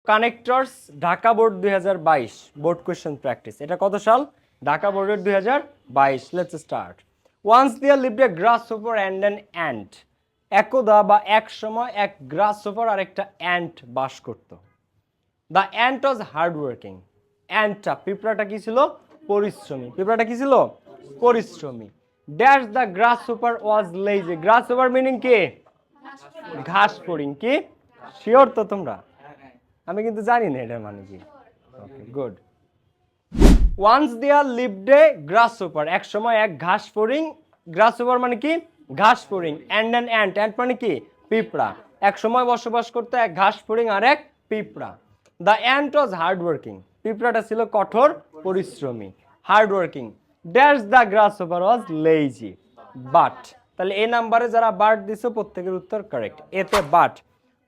Connectors Dhaka board 2022 board question practice. এটা কত সাল? ঢাকা বোর্ডের 2022। Let's start. Once there lived a grasshopper and an ant. একদা বা এক সময় এক গ্রাসহপার আর একটা অ্যান্ট বাস করত। The ant was hard working. অ্যান্টটা পিঁপড়াটা কি ছিল? পরিশ্রমী। পিঁপড়াটা কি ছিল? পরিশ্রমী। Dash the grasshopper was lazy. Grasshopper meaning কি? ঘাস ফড়িং। কি শিওর তো তোমরা? আমি কিন্তু জানি না এটার মানে কি। Okay good. Once there lived a grasshopper. এক সময় এক ঘাস ফড়িং। গ্রাসহপার মানে কি? ঘাস ফড়িং। And an ant. অ্যান্ট মানে কি? পিঁপড়া। এক সময় বসবাস করতে এক ঘাস ফড়িং আর এক পিঁপড়া। The ant was hard working. পিঁপড়াটা ছিল কঠোর পরিশ্রমী। Hard working. Dash the grasshopper was lazy. But. তাহলে এই নাম্বারে যারা বাট দিছো প্রত্যেকের উত্তর কারেক্ট। এতে but.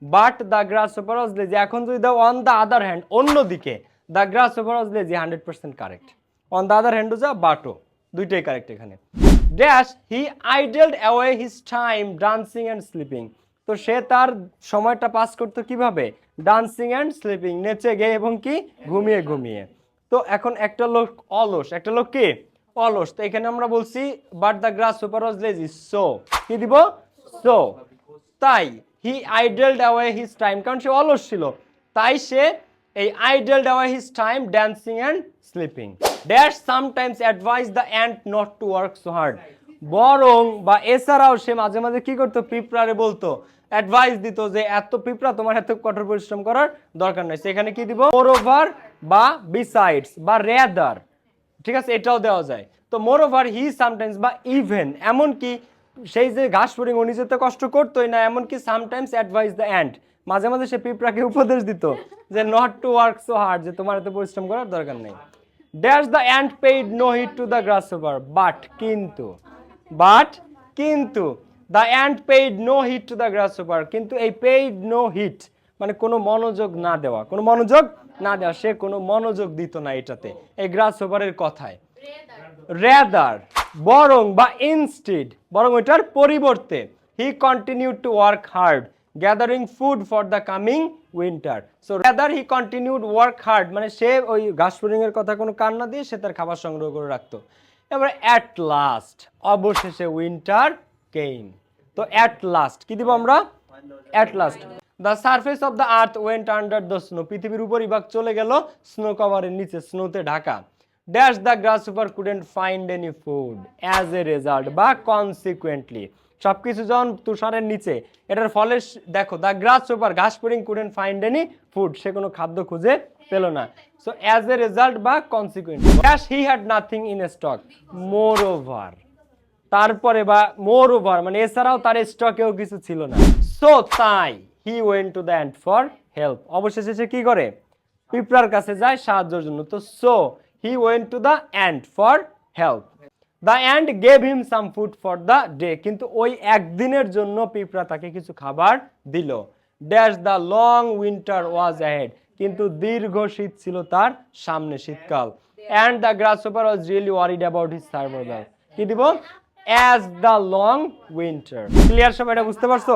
But the grasshopper was lazy. এখন যদি দাও অন দ্য আদার হ্যান্ড, অন্যদিকে the grasshopper was lazy, 100% correct. On the other হ্যান্ডও যা বাটও, দুইটাই কারেক্ট এখানে। Dash he idled away his time dancing and sleeping. তো সে তার সময়টা পাস করতো কিভাবে? ডান্সিং অ্যান্ড স্লিপিং, নেচে গেয়ে এবং কি ঘুমিয়ে ঘুমিয়ে। তো এখন একটা লোক অলস, একটা লোক কি অলস। তো এখানে আমরা বলছি but the grasshopper was lazy, so কি দিব? সো। তাই he idled away his time, কারণ সে অলস ছিল, তাই সে এই idled away his time dancing and sleeping. Dash sometimes advise the ant not to work so hard. বরং বা এছাড়াও সে মাঝে মাঝে কি করতো? পিঁপড়ারে বলতো, অ্যাডভাইস দিত যে এত পিঁপড়া, তোমার এত কঠোর পরিশ্রম করার দরকার নাই। সেখানে কি দিব? মোর ওভার বা বিসাইডস বা রেদার, ঠিক আছে, এটাও দেওয়া যায়। তো মোর ওভার হি সামটাইমস বা ইভেন, এমনকি সেই যে ঘাস ফড়িং ও নিজে তো কষ্ট করতোই না, এমনকি সামটাইমস অ্যাডভাইস দ্য অ্যান্ট, মাঝে মাঝে সে পিঁপড়াকে উপদেশ দিত যে not to work so hard, যে তোমার এত পরিশ্রম করার দরকার নেই। Dash the ant paid no heed to the grasshopper. কিন্তু the ant paid no heed to the grasshopper, কিন্তু এই পেইড নো হিট মানে কোনো মনোযোগ না দেওয়া, কোনো মনোযোগ না দেওয়া, সে কোনো মনোযোগ দিত না এটাতে, এই গ্রাসহপারের কথায়। রেদার বরং বা ইনস্টিড, বরং ওইটার পরিবর্তে, হি continued to work hard gathering food for the coming winter. So rather he continued work hard মানে সে ওই ঘাস ফড়িং এর কথা কোনো কান না দিয়ে সে তার খাবার সংগ্রহ করে রাখতো। এবার অ্যাট লাস্ট, অবশেষে উইন্টার কেম। তো অ্যাট লাস্ট কি দিব আমরা? At last the surface of the earth went under the snow. পৃথিবীর উপরিভাগ চলে গেল স্নো কভারের নিচে, স্নোতে ঢাকা। Dash the grasshopper couldn't find any food as a result বা কনসিকুয়েন্টলি। সবকিছু যখন তুষারের নিচে, এটার ফলে দেখো দ্য গ্রাসহপার ঘাস ফড়িং কুডেন্ট ফাইন্ড এনি ফুড, সে কোনো খাদ্য খুঁজে পেল না। সো অ্যাজ এ রেজাল্ট বা consequently. Dash he had nothing in stock. More over, তারপরে বা মোর ওভার মানে এছাড়াও তার স্টকেও কিছু ছিল না। সো তাই he went to the ant for help. অবশেষে সে কি করে? পিঁপড়ার কাছে যায় সাহায্যের জন্য। তো so he went to the ant for help. The ant gave him some food for the day. কিন্তু ওই একদিনের জন্য পিঁপড়া তাকে কিছু খাবার দিল। Dash the long winter was ahead. কিন্তু দীর্ঘ শীত ছিল তার সামনে, শীতকাল। And the grasshopper was really worried about his survival. কি দিব? As the long winter. Clear? সব এটা বুঝতে পারছো?